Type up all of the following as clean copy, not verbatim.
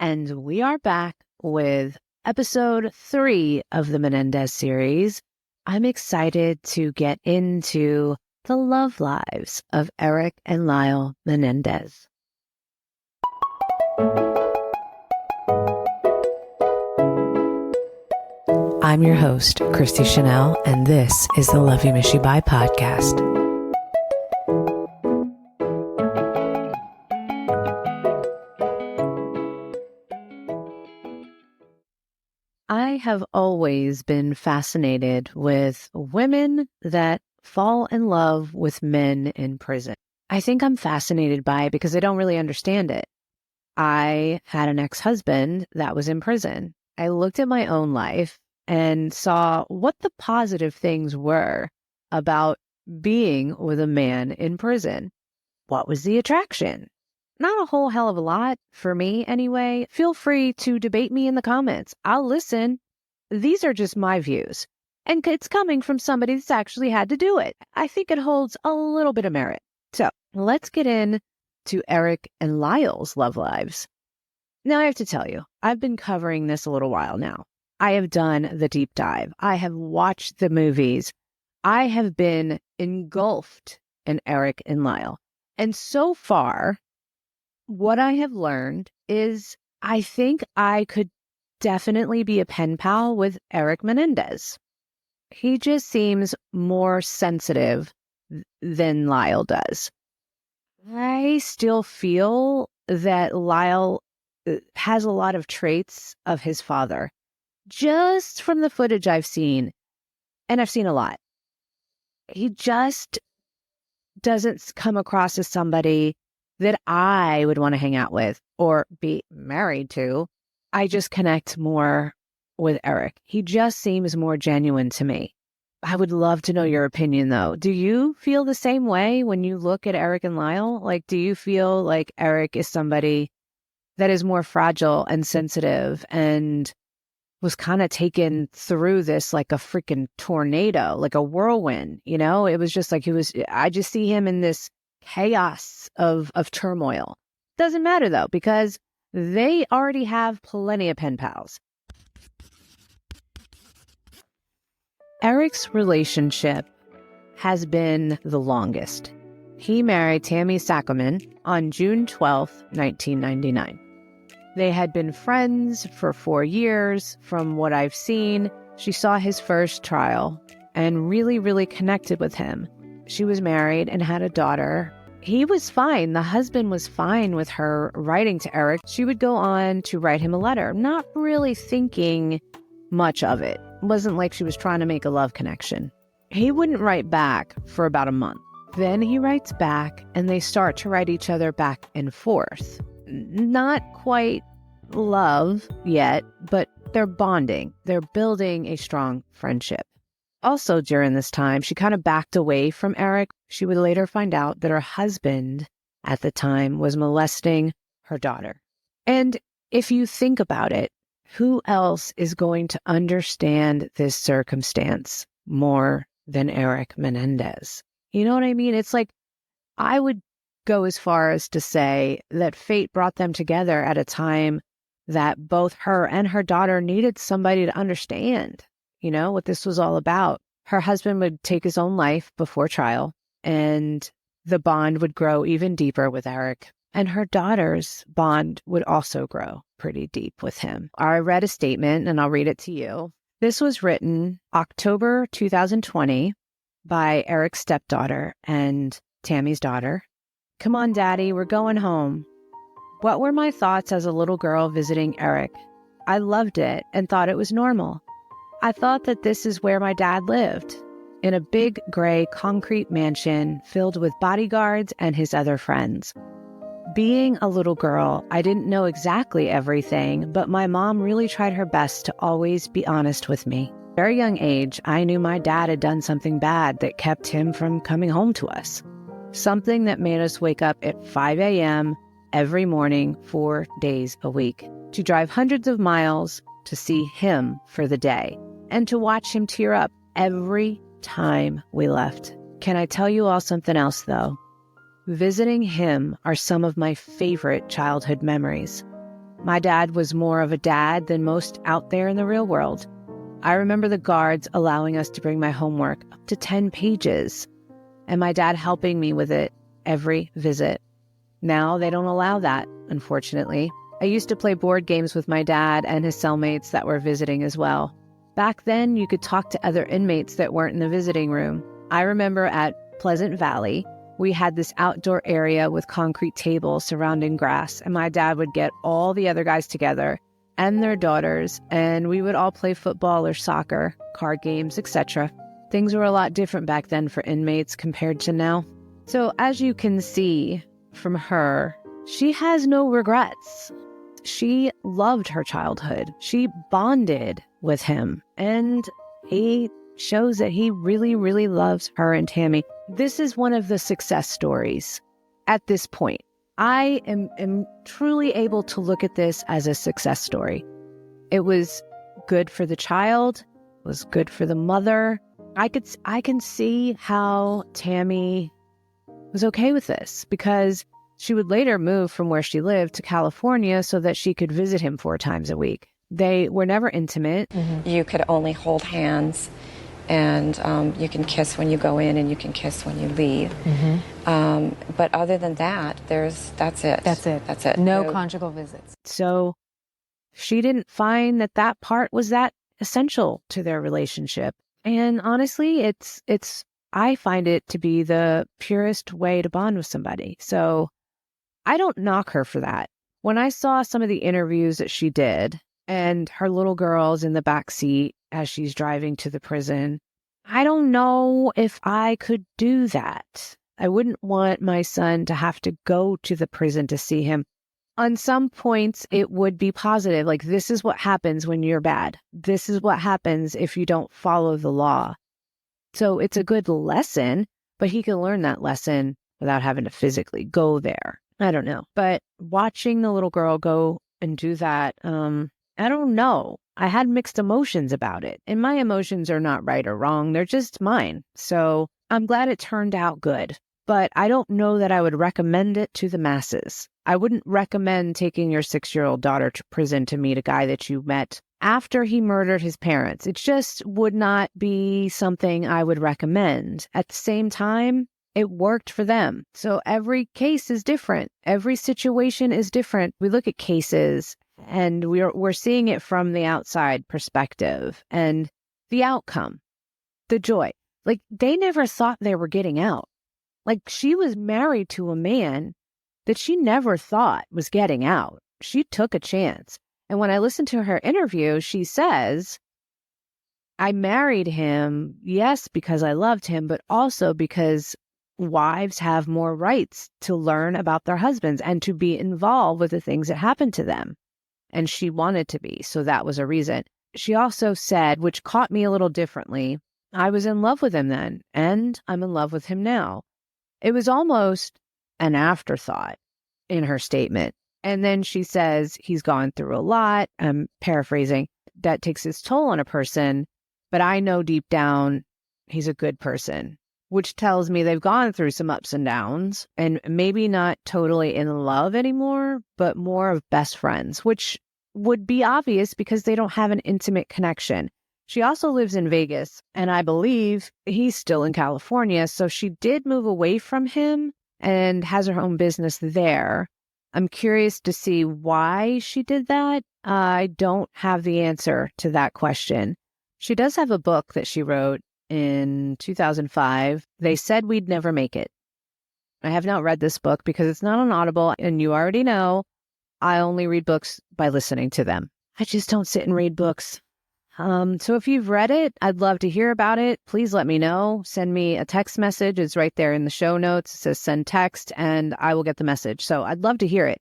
And we are back with episode 3 of the Menendez series. I'm excited to get into the love lives of Eric and Lyle Menendez. I'm your host, Christi Chanelle, and this is the Love You Miss You Bye podcast. I have always been fascinated with women that fall in love with men in prison. I think I'm fascinated by it because I don't really understand it. I had an ex-husband that was in prison. I looked at my own life and saw what the positive things were about being with a man in prison. What was the attraction? Not a whole hell of a lot for me anyway. Feel free to debate me in the comments. I'll listen. These are just my views. And it's coming from somebody that's actually had to do it. I think it holds a little bit of merit. So let's get in to Eric and Lyle's love lives. Now I have to tell you, I've been covering this a little while now. I have done the deep dive. I have watched the movies. I have been engulfed in Eric and Lyle. And so far, what I have learned is I think I could definitely be a pen pal with Eric Menendez. He just seems more sensitive than Lyle does. I still feel that Lyle has a lot of traits of his father. Just from the footage I've seen, and I've seen a lot, he just doesn't come across as somebody that I would want to hang out with or be married to. I just connect more with Eric. He just seems more genuine to me. I would love to know your opinion, though. Do you feel the same way when you look at Eric and Lyle? Like, do you feel like Eric is somebody that is more fragile and sensitive and was kind of taken through this like a freaking tornado, like a whirlwind, you know? It was just like I just see him in this chaos of turmoil. Doesn't matter though, because they already have plenty of pen pals. Eric's relationship has been the longest. He married Tammi Saccoman on June 12th, 1999. They had been friends for 4 years. From what I've seen, she saw his first trial and really, really connected with him. She was married and had a daughter. He was fine. The husband was fine with her writing to Eric. She would go on to write him a letter, not really thinking much of it. It wasn't like she was trying to make a love connection. He wouldn't write back for about a month. Then he writes back and they start to write each other back and forth. Not quite love yet, but they're bonding. They're building a strong friendship. Also during this time, she kind of backed away from Eric. She would later find out that her husband at the time was molesting her daughter. And if you think about it, who else is going to understand this circumstance more than Eric Menendez? You know what I mean? It's like, I would go as far as to say that fate brought them together at a time that both her and her daughter needed somebody to understand, you know, what this was all about. Her husband would take his own life before trial, and the bond would grow even deeper with Eric. And her daughter's bond would also grow pretty deep with him. I read a statement, and I'll read it to you. This was written October 2020 by Eric's stepdaughter and Tammy's daughter. Come on, Daddy, we're going home. What were my thoughts as a little girl visiting Eric? I loved it and thought it was normal. I thought that this is where my dad lived, in a big gray concrete mansion filled with bodyguards and his other friends. Being a little girl, I didn't know exactly everything, but my mom really tried her best to always be honest with me. At a very young age, I knew my dad had done something bad that kept him from coming home to us. Something that made us wake up at 5 a.m. every morning, 4 days a week, to drive hundreds of miles to see him for the day, and to watch him tear up every time we left. Can I tell you all something else, though? Visiting him are some of my favorite childhood memories. My dad was more of a dad than most out there in the real world. I remember the guards allowing us to bring my homework up to 10 pages, and my dad helping me with it every visit. Now they don't allow that, unfortunately. I used to play board games with my dad and his cellmates that were visiting as well. Back then, you could talk to other inmates that weren't in the visiting room. I remember at Pleasant Valley, we had this outdoor area with concrete tables surrounding grass, and my dad would get all the other guys together and their daughters, and we would all play football or soccer, card games, etc. Things were a lot different back then for inmates compared to now. So as you can see from her, she has no regrets. She loved her childhood. She bonded with him, and he shows that he really, really loves her and Tammi. This is one of the success stories at this point. I am truly able to look at this as a success story. It was good for the child. It was good for the mother. I can see how Tammi was okay with this, because she would later move from where she lived to California so that she could visit him 4 times a week. They were never intimate. Mm-hmm. You could only hold hands, and you can kiss when you go in and you can kiss when you leave. Mm-hmm. But other than that, that's it. That's it. No conjugal visits. So she didn't find that part was that essential to their relationship. And honestly, I find it to be the purest way to bond with somebody. So I don't knock her for that. When I saw some of the interviews that she did and her little girl's in the back seat as she's driving to the prison, I don't know if I could do that. I wouldn't want my son to have to go to the prison to see him. On some points, it would be positive. Like, this is what happens when you're bad. This is what happens if you don't follow the law. So it's a good lesson, but he can learn that lesson without having to physically go there. I don't know. But watching the little girl go and do that, I don't know. I had mixed emotions about it. And my emotions are not right or wrong. They're just mine. So I'm glad it turned out good. But I don't know that I would recommend it to the masses. I wouldn't recommend taking your 6-year-old daughter to prison to meet a guy that you met after he murdered his parents. It just would not be something I would recommend. At the same time, it worked for them. So every case is different. Every situation is different. We look at cases and we're seeing it from the outside perspective and the outcome, the joy. Like, they never thought they were getting out. Like, she was married to a man that she never thought was getting out. She took a chance. And when I listened to her interview, she says, I married him, yes, because I loved him, but also because wives have more rights to learn about their husbands and to be involved with the things that happen to them. And she wanted to be. So that was a reason. She also said, which caught me a little differently, I was in love with him then, and I'm in love with him now. It was almost an afterthought in her statement. And then she says, he's gone through a lot. I'm paraphrasing. That takes its toll on a person. But I know deep down he's a good person, which tells me they've gone through some ups and downs and maybe not totally in love anymore, but more of best friends, which would be obvious because they don't have an intimate connection. She also lives in Vegas, and I believe he's still in California. So she did move away from him and has her own business there. I'm curious to see why she did that. I don't have the answer to that question. She does have a book that she wrote in 2005. They Said We'd Never Make It. I have not read this book because it's not on Audible, and you already know I only read books by listening to them. I just don't sit and read books. So if you've read it, I'd love to hear about it. Please let me know. Send me a text message. It's right there in the show notes. It says send text, and I will get the message. So I'd love to hear it.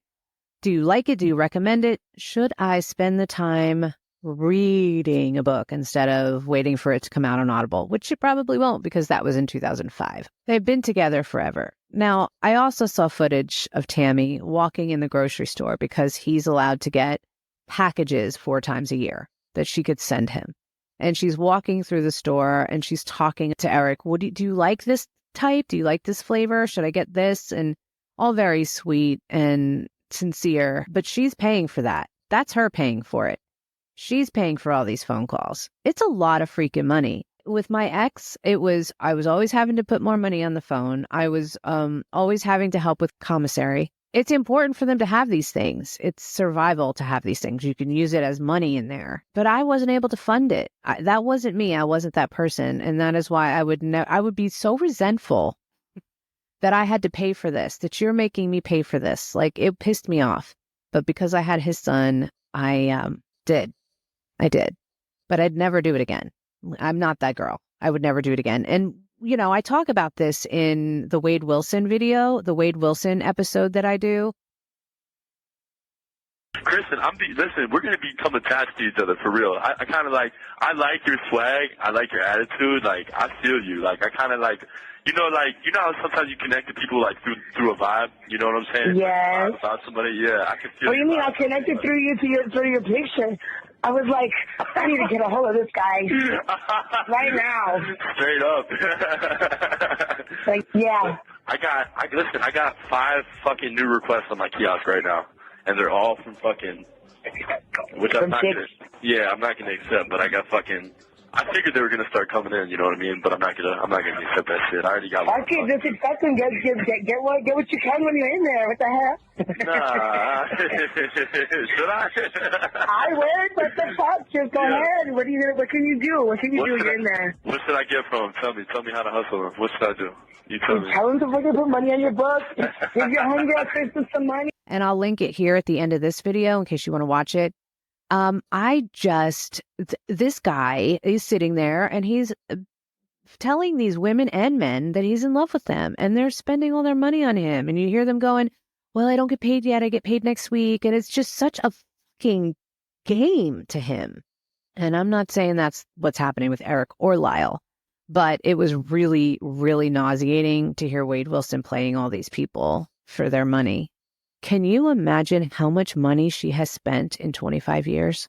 Do you like it? Do you recommend it? Should I spend the time reading a book instead of waiting for it to come out on Audible, which it probably won't because that was in 2005. They've been together forever. Now, I also saw footage of Tammi walking in the grocery store because he's allowed to get packages 4 times a year that she could send him. And she's walking through the store and she's talking to Eric. Do you like this type? Do you like this flavor? Should I get this? And all very sweet and sincere, but she's paying for that. That's her paying for it. She's paying for all these phone calls. It's a lot of freaking money. With my ex, I was always having to put more money on the phone. I was always having to help with commissary. It's important for them to have these things. It's survival to have these things. You can use it as money in there. But I wasn't able to fund it. That wasn't me. I wasn't that person. And that is why I would be so resentful that I had to pay for this, that you're making me pay for this. Like, it pissed me off. But because I had his son, I did. But I'd never do it again. I'm not that girl. I would never do it again. And you know, I talk about this in the Wade Wilson video, the Wade Wilson episode that I do. Kristen, listen, we're going to become attached to each other for real. I kind of like, I like your swag. I like your attitude. Like, I feel you. Like, I kind of like, you know how sometimes you connect to people like through a vibe? You know what I'm saying? Yes. Like, about somebody? Yeah, I can feel What do you mean? I connected through you through your picture. I was like, I need to get a hold of this guy right now. Straight up. Like, yeah. I got 5 fucking new requests on my kiosk right now, and they're all from fucking, which I'm not gonna, I'm not gonna accept, but I figured they were gonna start coming in, you know what I mean? But I'm not gonna accept that shit. I already got one. Okay, just accept them. Get what you can when you're in there. What the hell? Nah. Should I? I would. What the fuck? Just go ahead. What can you do? What can you do when you're in there? What should I get from them? Tell me how to hustle them. What should I do? You tell me. Tell them to fucking put money on your book. Give your homegirl Kristen some money. And I'll link it here at the end of this video in case you want to watch it. This guy is sitting there and he's telling these women and men that he's in love with them and they're spending all their money on him. And you hear them going, well, I don't get paid yet. I get paid next week. And it's just such a fucking game to him. And I'm not saying that's what's happening with Eric or Lyle, but it was really, really nauseating to hear Wade Wilson playing all these people for their money. Can you imagine how much money she has spent in 25 years?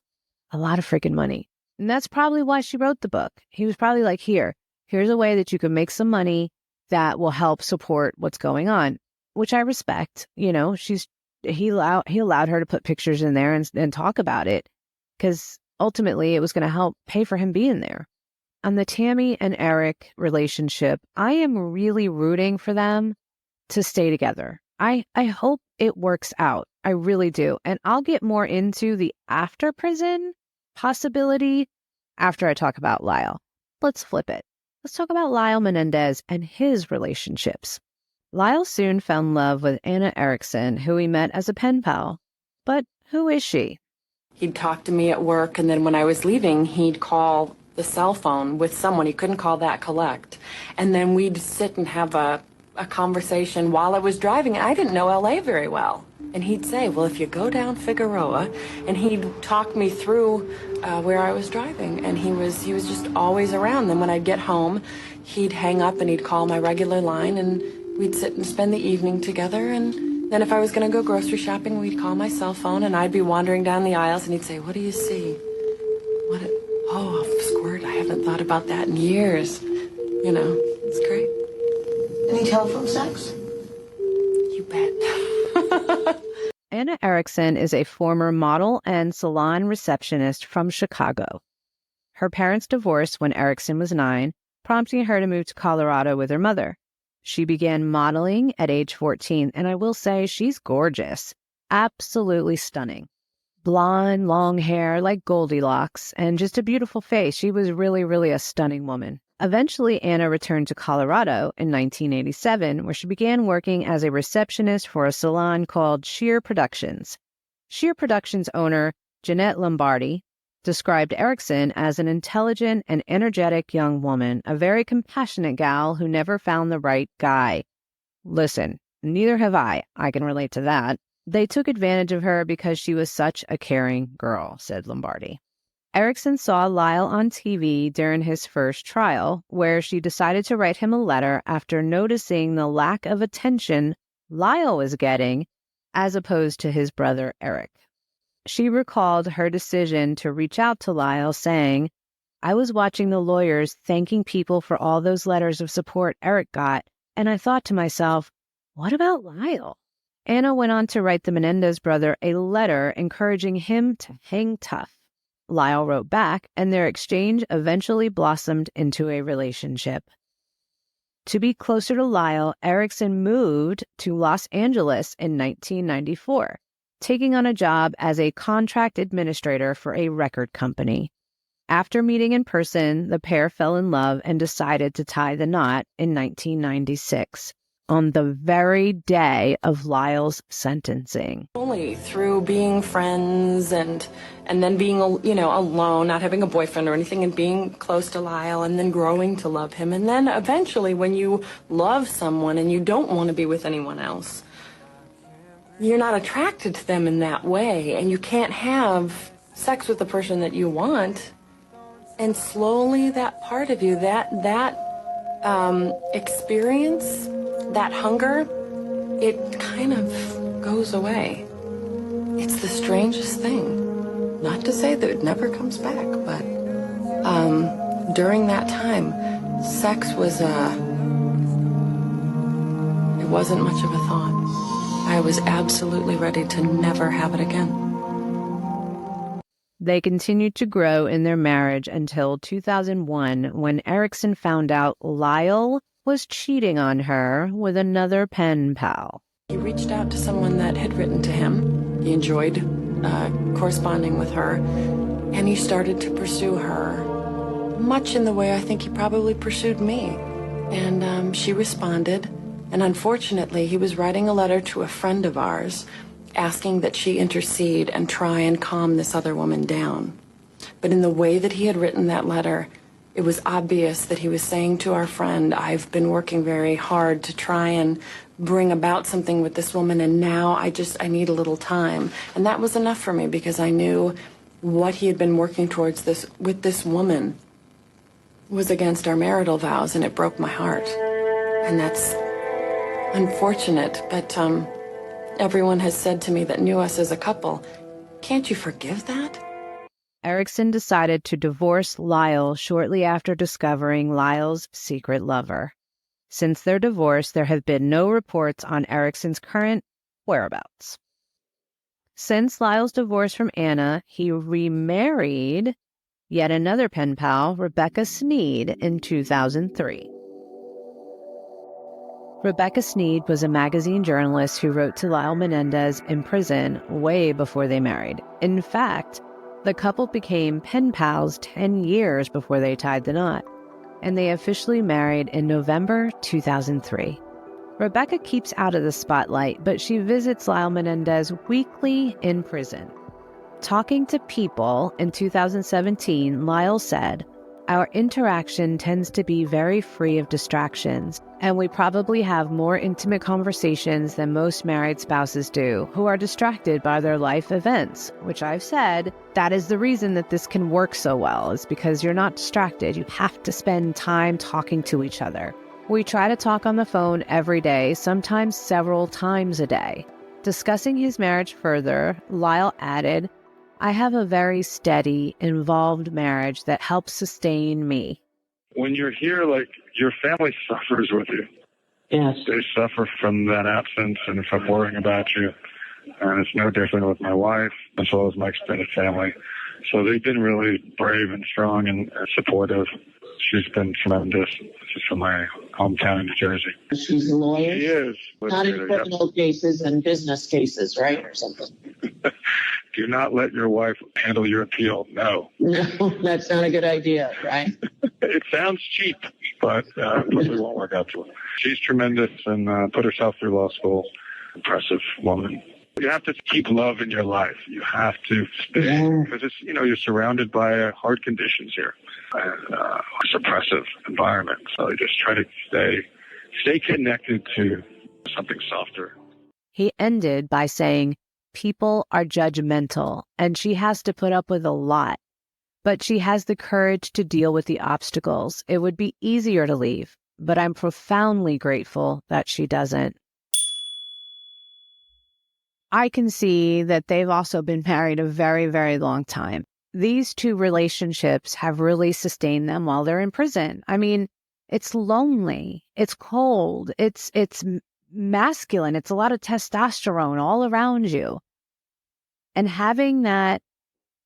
A lot of freaking money. And that's probably why she wrote the book. He was probably like, here's a way that you can make some money that will help support what's going on, which I respect. You know, he allowed her to put pictures in there and talk about it because ultimately it was going to help pay for him being there. On the Tammi and Eric relationship, I am really rooting for them to stay together. I hope it works out. I really do. And I'll get more into the after prison possibility after I talk about Lyle. Let's flip it. Let's talk about Lyle Menendez and his relationships. Lyle soon fell in love with Anna Erickson, who he met as a pen pal. But who is she? He'd talk to me at work, and then when I was leaving, he'd call the cell phone with someone. He couldn't call that collect. And then we'd sit and have a conversation while I was driving. I didn't know LA very well. And he'd say, well, if you go down Figueroa, and he'd talk me through where I was driving. And he was just always around. Then when I'd get home, he'd hang up and he'd call my regular line, and we'd sit and spend the evening together. And then if I was going to go grocery shopping, we'd call my cell phone, and I'd be wandering down the aisles, and he'd say, what do you see? Oh, squirt, I haven't thought about that in years. You know, it's great. Any telephone sex? You bet. Anna Erickson is a former model and salon receptionist from Chicago. Her parents divorced when Erickson was 9, prompting her to move to Colorado with her mother. She began modeling at age 14, and I will say she's gorgeous, absolutely stunning. Blonde, long hair like Goldilocks, and just a beautiful face. She was really, really a stunning woman. Eventually, Anna returned to Colorado in 1987, where she began working as a receptionist for a salon called Sheer Productions. Sheer Productions owner, Jeanette Lombardi, described Erickson as an intelligent and energetic young woman, a very compassionate gal who never found the right guy. Listen, neither have I. I can relate to that. They took advantage of her because she was such a caring girl, said Lombardi. Erickson saw Lyle on TV during his first trial, where she decided to write him a letter after noticing the lack of attention Lyle was getting as opposed to his brother Eric. She recalled her decision to reach out to Lyle, saying, I was watching the lawyers thanking people for all those letters of support Eric got, and I thought to myself, what about Lyle? Anna went on to write the Menendez brother a letter encouraging him to hang tough. Lyle wrote back, and their exchange eventually blossomed into a relationship. To be closer to Lyle, Erickson moved to Los Angeles in 1994, taking on a job as a contract administrator for a record company. After meeting in person, the pair fell in love and decided to tie the knot in 1996, on the very day of Lyle's sentencing. Only through being friends and then being, alone, not having a boyfriend or anything, and being close to Lyle, and then growing to love him. And then eventually when you love someone and you don't want to be with anyone else, you're not attracted to them in that way, and you can't have sex with the person that you want. And slowly that part of you, that experience, that hunger, it kind of goes away. It's the strangest thing. Not to say that it never comes back, but during that time, sex was, it wasn't much of a thought. I was absolutely ready to never have it again. They continued to grow in their marriage until 2001, when Erickson found out Lyle was cheating on her with another pen pal. He reached out to someone that had written to him. He enjoyed corresponding with her, and he started to pursue her, much in the way I think he probably pursued me. And she responded, and unfortunately, he was writing a letter to a friend of ours, asking that she intercede and try and calm this other woman down. But in the way that he had written that letter, it was obvious that he was saying to our friend, I've been working very hard to try and bring about something with this woman, and now I need a little time. And that was enough for me, because I knew what he had been working towards with this woman was against our marital vows, and it broke my heart. And that's unfortunate, but everyone has said to me that knew us as a couple, can't you forgive that? Erickson decided to divorce Lyle shortly after discovering Lyle's secret lover. Since their divorce, there have been no reports on Erickson's current whereabouts. Since Lyle's divorce from Anna, he remarried yet another pen pal, Rebecca Sneed, in 2003. Rebecca Sneed was a magazine journalist who wrote to Lyle Menendez in prison way before they married. In fact, the couple became pen pals 10 years before they tied the knot, and they officially married in November 2003. Rebecca keeps out of the spotlight, but she visits Lyle Menendez weekly in prison. Talking to People in 2017, Lyle said, "Our interaction tends to be very free of distractions, and we probably have more intimate conversations than most married spouses do, who are distracted by their life events," which I've said, that is the reason that this can work so well, is because you're not distracted. You have to spend time talking to each other. We try to talk on the phone every day, sometimes several times a day. Discussing his marriage further, Lyle added, "I have a very steady, involved marriage that helps sustain me." When you're here, your family suffers with you. Yes. They suffer from that absence and from worrying about you. And it's no different with my wife, as well as my extended family. So they've been really brave and strong and supportive. She's been tremendous. She's from my hometown in New Jersey. She's a lawyer? She is. Not in criminal cases and business cases, right? Or something. Do not let your wife handle your appeal. No. No, that's not a good idea, right? It sounds cheap, but probably won't work out too well. She's tremendous and put herself through law school. Impressive woman. You have to keep love in your life. You have to stay, because it's, you're surrounded by hard conditions here, and a suppressive environment. So you just try to stay connected to something softer. He ended by saying, "People are judgmental, and she has to put up with a lot. But she has the courage to deal with the obstacles. It would be easier to leave, but I'm profoundly grateful that she doesn't." I can see that they've also been married a very, very long time. These two relationships have really sustained them while they're in prison. I mean, it's lonely, it's cold, it's masculine. It's a lot of testosterone all around you. And having that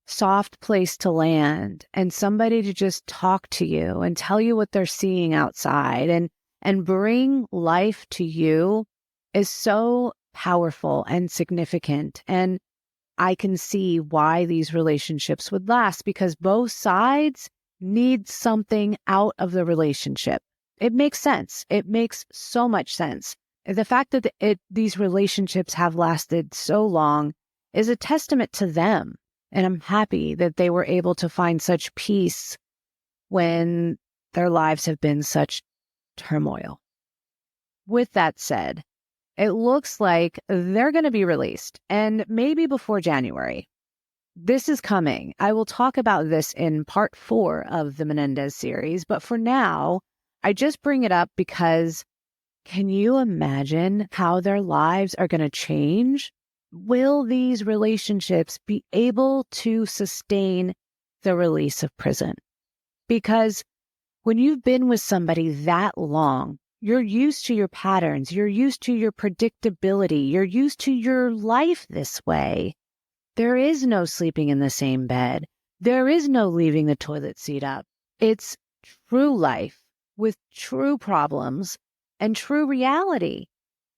soft place to land and somebody to just talk to you and tell you what they're seeing outside and bring life to you is so powerful and significant. And I can see why these relationships would last, because both sides need something out of the relationship. It makes sense. It makes so much sense. The fact that these relationships have lasted so long is a testament to them. And I'm happy that they were able to find such peace when their lives have been such turmoil. With that said, it looks like they're going to be released, and maybe before January. This is coming. I will talk about this in part 4 of the Menendez series, but for now, I just bring it up because can you imagine how their lives are going to change? Will these relationships be able to sustain the release of prison? Because when you've been with somebody that long, you're used to your patterns, you're used to your predictability, you're used to your life this way. There is no sleeping in the same bed. There is no leaving the toilet seat up. It's true life with true problems and true reality.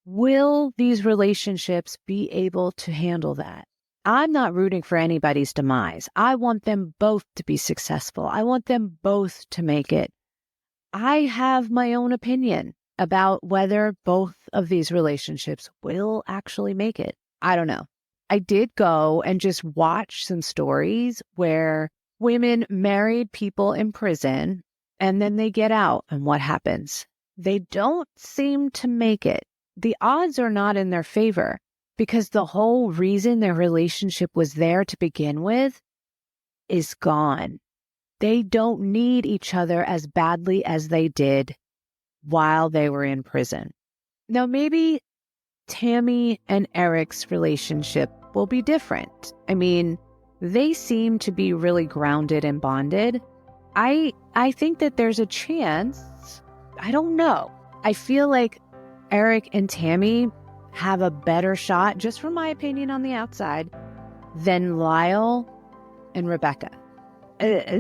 Will these relationships be able to handle that? I'm not rooting for anybody's demise. I want them both to be successful. I want them both to make it. I have my own opinion about whether both of these relationships will actually make it. I don't know. I did go and just watch some stories where women married people in prison and then they get out, and what happens? They don't seem to make it. The odds are not in their favor because the whole reason their relationship was there to begin with is gone. They don't need each other as badly as they did while they were in prison. Now, maybe Tammi and Eric's relationship will be different. I mean, they seem to be really grounded and bonded. I think that there's a chance. I don't know. I feel like Eric and Tammi have a better shot, just from my opinion on the outside, than Lyle and Rebecca.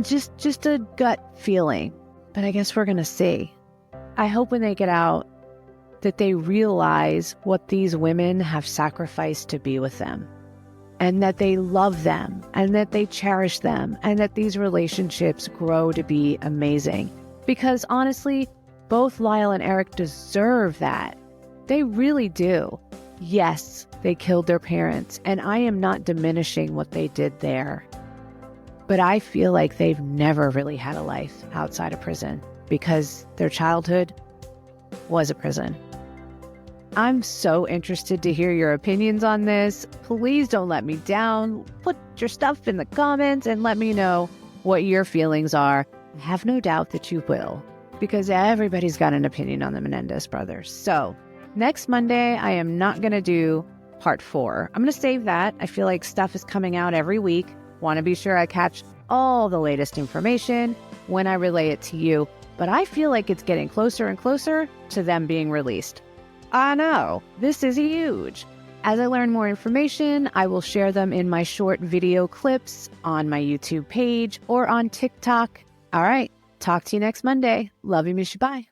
Just a gut feeling, but I guess we're going to see. I hope when they get out that they realize what these women have sacrificed to be with them, and that they love them, and that they cherish them, and that these relationships grow to be amazing. Because honestly, both Lyle and Eric deserve that. They really do. Yes, they killed their parents, and I am not diminishing what they did there. But I feel like they've never really had a life outside of prison because their childhood was a prison. I'm so interested to hear your opinions on this. Please don't let me down. Put your stuff in the comments and let me know what your feelings are. I have no doubt that you will, because everybody's got an opinion on the Menendez brothers. So next Monday, I am not going to do part 4. I'm going to save that. I feel like stuff is coming out every week. Want to be sure I catch all the latest information when I relay it to you. But I feel like it's getting closer and closer to them being released. I know, this is huge. As I learn more information, I will share them in my short video clips on my YouTube page or on TikTok. All right, talk to you next Monday. Love you, miss you, bye.